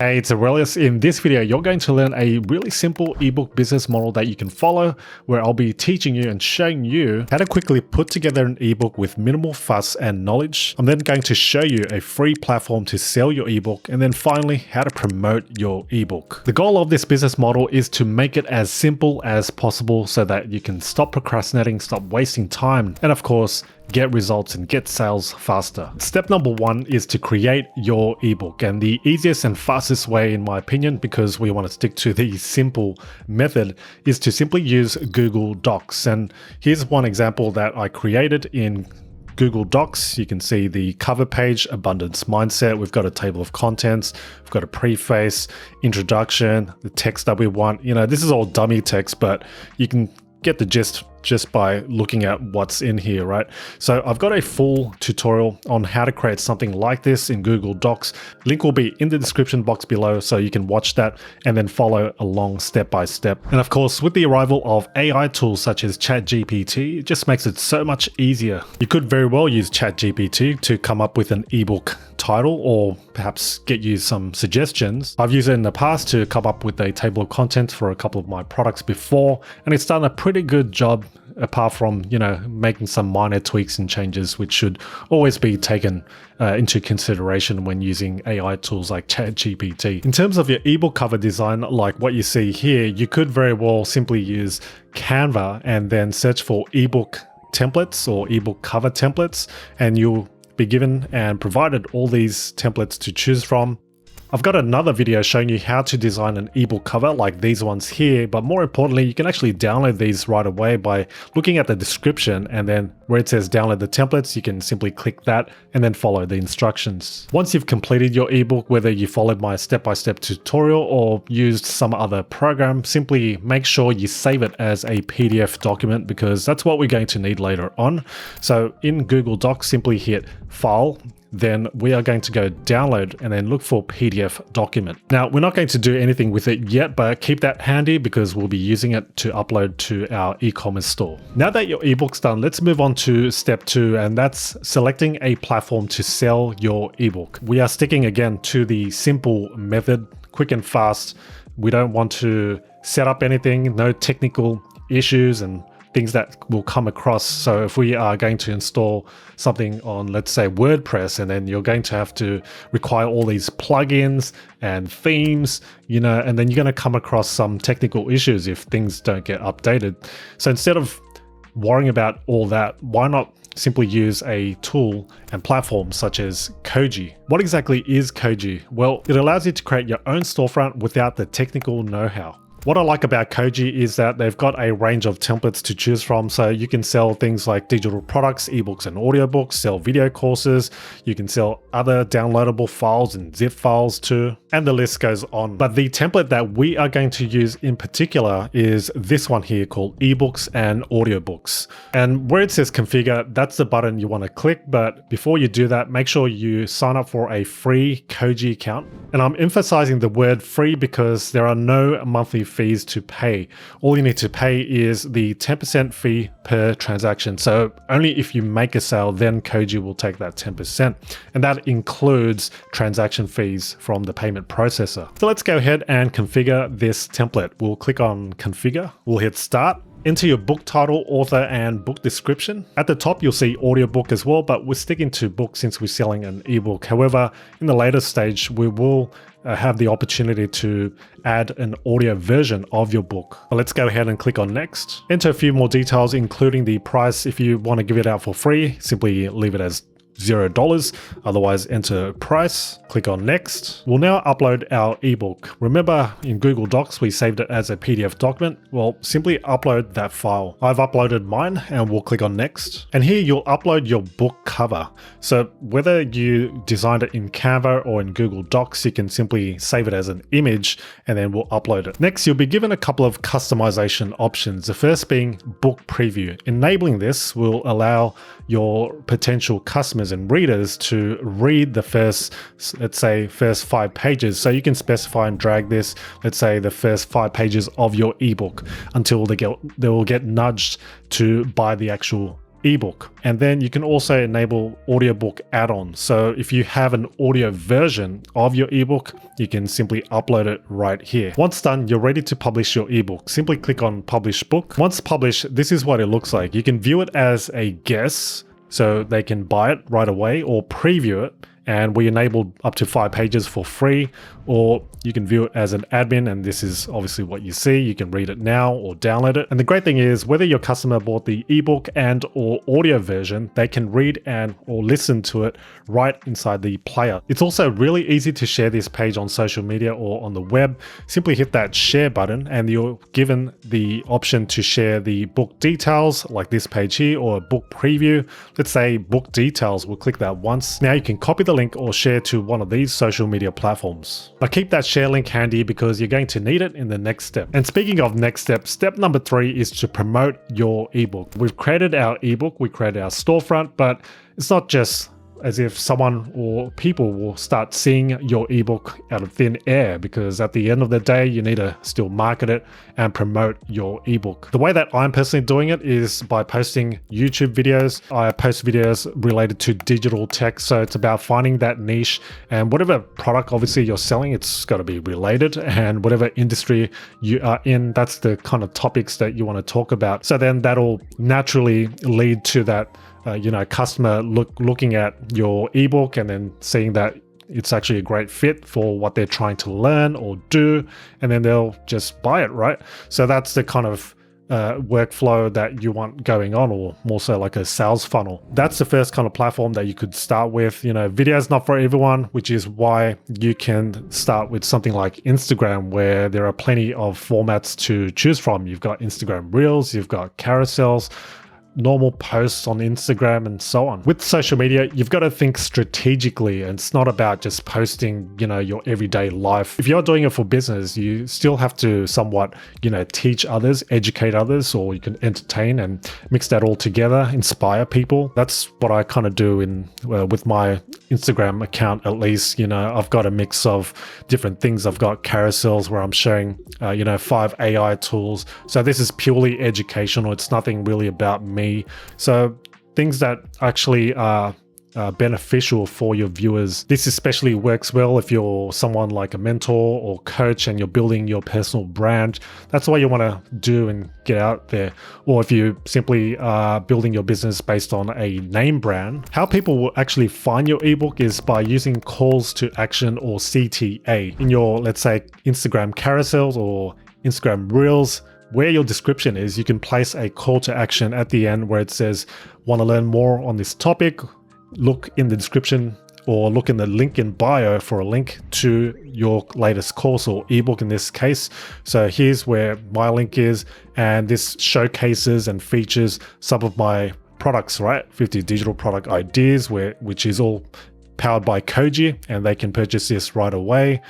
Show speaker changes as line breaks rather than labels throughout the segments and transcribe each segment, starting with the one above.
Hey, it's Aurelius. In this video, you're going to learn a really simple ebook business model that you can follow, where I'll be teaching you and showing you how to quickly put together an ebook with minimal fuss and knowledge. I'm then going to show you a free platform to sell your ebook, and then finally, how to promote your ebook. The goal of this business model is to make it as simple as possible so that you can stop procrastinating, stop wasting time, and of course, get results and get sales faster. Step number one is to create your ebook, and the easiest and fastest way, in my opinion, because we want to stick to the simple method, is to simply use Google Docs. And here's one example that I created in Google Docs. You can see the cover page, abundance mindset. We've got a table of contents. We've got a preface, introduction, the text that we want. You know, this is all dummy text, but you can get the gist just by looking at what's in here, right? So I've got a full tutorial on how to create something like this in Google Docs. Link will be in the description box below, so you can watch that and then follow along step by step. And of course, with the arrival of AI tools such as ChatGPT, it just makes it so much easier. You could very well use ChatGPT to come up with an ebook title, or perhaps get you some suggestions. I've used it in the past to come up with a table of contents for a couple of my products before, and it's done a pretty good job, apart from, you know, making some minor tweaks and changes, which should always be taken into consideration when using AI tools like ChatGPT. In terms of your ebook cover design, like what you see here, you could very well simply use Canva and then search for ebook templates or ebook cover templates, and you'll be given and provided all these templates to choose from. I've got another video showing you how to design an ebook cover like these ones here, but more importantly, you can actually download these right away by looking at the description, and then where it says download the templates, you can simply click that and then follow the instructions. Once you've completed your ebook, whether you followed my step-by-step tutorial or used some other program, simply make sure you save it as a PDF document, because that's what we're going to need later on. So in Google Docs, simply hit File, then we are going to go download and then look for PDF document. Now, we're not going to do anything with it yet, but keep that handy because we'll be using it to upload to our e-commerce store. Now that your ebook's done, let's move on to step 2, and that's selecting a platform to sell your ebook. We are sticking again to the simple method, quick and fast. We don't want to set up anything, no technical issues and things that will come across. So if we are going to install something on, let's say, WordPress, and then you're going to have to require all these plugins and themes, you know, and then you're going to come across some technical issues if things don't get updated. So instead of worrying about all that, why not simply use a tool and platform such as Koji? What exactly is Koji? Well, it allows you to create your own storefront without the technical know-how. What I like about Koji is that they've got a range of templates to choose from, so you can sell things like digital products, ebooks and audiobooks, sell video courses, you can sell other downloadable files and zip files too, and the list goes on. But the template that we are going to use in particular is this one here called ebooks and audiobooks. And where it says configure, that's the button you want to click, but before you do that, make sure you sign up for a free Koji account. And I'm emphasizing the word free because there are no monthly fees to pay. All you need to pay is the 10% fee per transaction. So only if you make a sale, then Koji will take that 10%. And that includes transaction fees from the payment processor. So let's go ahead and configure this template. We'll click on configure. We'll hit start. Enter your book title, author, and book description. At the top, you'll see audiobook as well, but we're sticking to book since we're selling an ebook. However, in the later stage, we will have the opportunity to add an audio version of your book. Let's go ahead and click on next. Enter a few more details, including the price. If you want to give it out for free, simply leave it as $0. Otherwise, enter price, click on next. We'll now upload our ebook. Remember, in Google Docs, we saved it as a PDF document. Well, simply upload that file. I've uploaded mine, and we'll click on next. And here you'll upload your book cover. So whether you designed it in Canva or in Google Docs, you can simply save it as an image and then we'll upload it. Next, you'll be given a couple of customization options. The first being book preview. Enabling this will allow your potential customers and readers to read the first, let's say, first 5 pages. So you can specify and drag this, let's say, the first 5 pages of your ebook until they will get nudged to buy the actual ebook. And then you can also enable audiobook add-ons. So if you have an audio version of your ebook, you can simply upload it right here. Once done, you're ready to publish your ebook. Simply click on publish book. Once published, this is what it looks like. You can view it as a guest, so they can buy it right away, or preview it. And we enabled up to 5 pages for free, or you can view it as an admin, and this is obviously what you see. You can read it now or download it. And the great thing is, whether your customer bought the ebook and or audio version, they can read and or listen to it right inside the player. It's also really easy to share this page on social media or on the web. Simply hit that share button and you're given the option to share the book details, like this page here, or a book preview. Let's say book details, we'll click that once. Now you can copy the link or share to one of these social media platforms. Now keep that share link handy because you're going to need it in the next step. And speaking of next step, step number 3 is to promote your ebook. We've created our ebook, we created our storefront, but it's not just as if someone or people will start seeing your ebook out of thin air, because at the end of the day, you need to still market it and promote your ebook. The way that I'm personally doing it is by posting YouTube videos. I post videos related to digital tech, so it's about finding that niche, and whatever product obviously you're selling, it's got to be related, and whatever industry you are in, that's the kind of topics that you want to talk about. So then that'll naturally lead to that customer looking at your ebook and then seeing that it's actually a great fit for what they're trying to learn or do, and then they'll just buy it, right? So that's the kind of workflow that you want going on, or more so like a sales funnel. That's the first kind of platform that you could start with. Video is not for everyone, which is why you can start with something like Instagram, where there are plenty of formats to choose from. You've got Instagram Reels, you've got carousels, normal posts on Instagram, and so on. With social media, you've got to think strategically, and it's not about just posting, your everyday life. If you're doing it for business, you still have to somewhat, teach others, educate others, or you can entertain and mix that all together, inspire people. That's what I kind of do with my Instagram account, at least. I've got a mix of different things. I've got carousels where I'm sharing, 5 AI tools. So this is purely educational. It's nothing really about me. So things that actually are beneficial for your viewers. This especially works well if you're someone like a mentor or coach and you're building your personal brand. That's what you want to do and get out there. Or if you simply are building your business based on a name brand, how people will actually find your ebook is by using calls to action, or CTA, in your, let's say, Instagram carousels or Instagram Reels. Where your description is, you can place a call to action at the end where it says, want to learn more on this topic? Look in the description, or look in the link in bio for a link to your latest course or ebook in this case. So here's where my link is, and this showcases and features some of my products, right? 50 digital product ideas, which is all powered by Koji, and they can purchase this right away,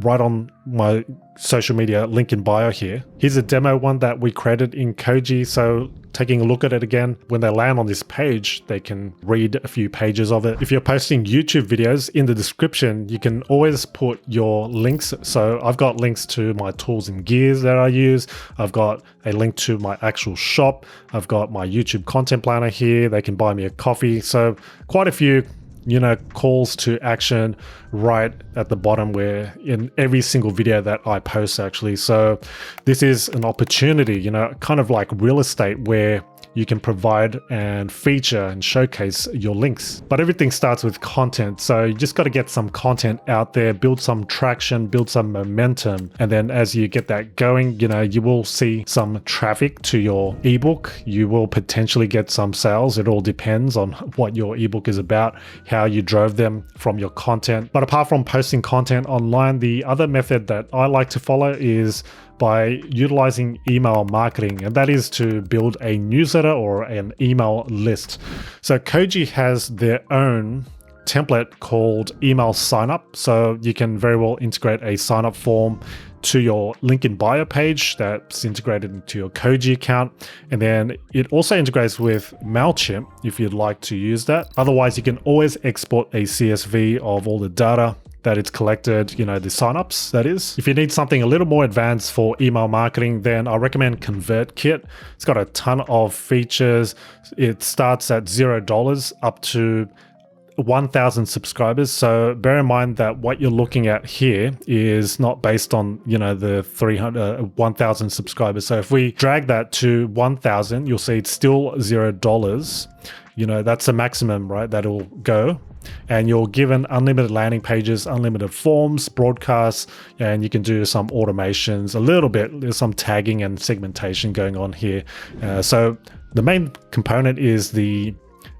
right on my social media link in bio here. Here's a demo one that we created in Koji. So taking a look at it again, when they land on this page, they can read a few pages of it. If you're posting YouTube videos, in the description, you can always put your links. So I've got links to my tools and gears that I use. I've got a link to my actual shop. I've got my YouTube content planner here. They can buy me a coffee. So quite a few calls to action right at the bottom, where in every single video that I post actually. So this is an opportunity, kind of like real estate, where you can provide and feature and showcase your links. But everything starts with content. So you just got to get some content out there, build some traction, build some momentum. And then as you get that going, you will see some traffic to your ebook. You will potentially get some sales. It all depends on what your ebook is about, how you drove them from your content. But apart from posting content online, the other method that I like to follow is by utilizing email marketing, and that is to build a newsletter or an email list. So Koji has their own template called email signup. So you can very well integrate a signup form to your link in bio page that's integrated into your Koji account. And then it also integrates with MailChimp if you'd like to use that. Otherwise, you can always export a CSV of all the data that it's collected, you know, the signups, that is. If you need something a little more advanced for email marketing, then I recommend ConvertKit. It's got a ton of features. It starts at $0 up to 1,000 subscribers. So bear in mind that what you're looking at here is not based on, you know, the 1,000 subscribers. So if we drag that to 1,000, you'll see it's still $0. You know, that's a maximum, right? That'll go. And you're given unlimited landing pages, unlimited forms, broadcasts, and you can do some automations, a little bit. There's some tagging and segmentation going on here. So the main component is the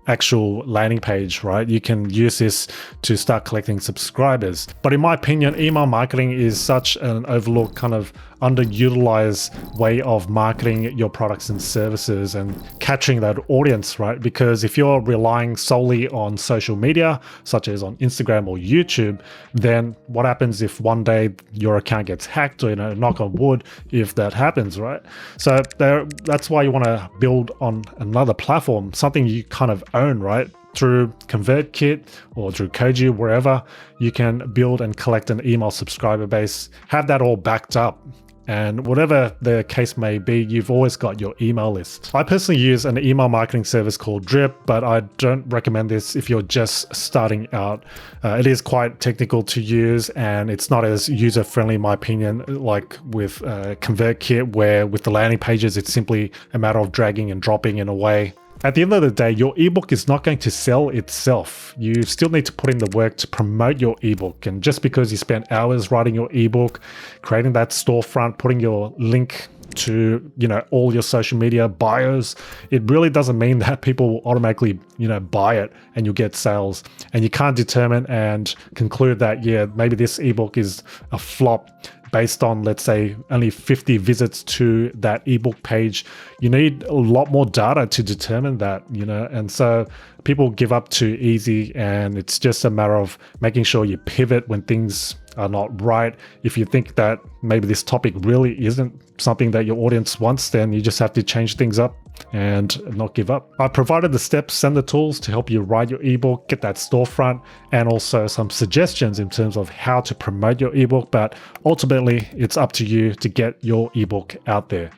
actual landing page, right? You can use this to start collecting subscribers. But in my opinion, email marketing is such an overlooked, kind of underutilized way of marketing your products and services and capturing that audience, right? Because if you're relying solely on social media, such as on Instagram or YouTube, then what happens if one day your account gets hacked, or, you know, knock on wood, if that happens, right? So that's why you want to build on another platform, something you kind of own, right? Through ConvertKit or through Koji, wherever, you can build and collect an email subscriber base, have that all backed up. And whatever the case may be, you've always got your email list. I personally use an email marketing service called Drip, but I don't recommend this if you're just starting out. It is quite technical to use, and it's not as user-friendly, in my opinion, like with ConvertKit, where with the landing pages, it's simply a matter of dragging and dropping in a way. At the end of the day, your ebook is not going to sell itself. You still need to put in the work to promote your ebook. And just because you spent hours writing your ebook, creating that storefront, putting your link to, you know, all your social media bios, it really doesn't mean that people will automatically, you know, buy it and you'll get sales. And you can't determine and conclude that, yeah, maybe this ebook is a flop based on, let's say, only 50 visits to that ebook page. You need a lot more data to determine that, you know, and so people give up too easy, and it's just a matter of making sure you pivot when things are not right. If you think that maybe this topic really isn't something that your audience wants, then you just have to change things up and not give up. I provided the steps and the tools to help you write your ebook, get that storefront, and also some suggestions in terms of how to promote your ebook. But ultimately, it's up to you to get your ebook out there.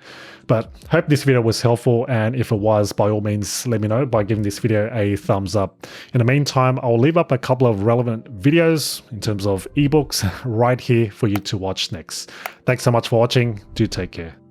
But hope this video was helpful, and if it was, by all means, let me know by giving this video a thumbs up. In the meantime, I'll leave up a couple of relevant videos in terms of ebooks right here for you to watch next. Thanks so much for watching. Do take care.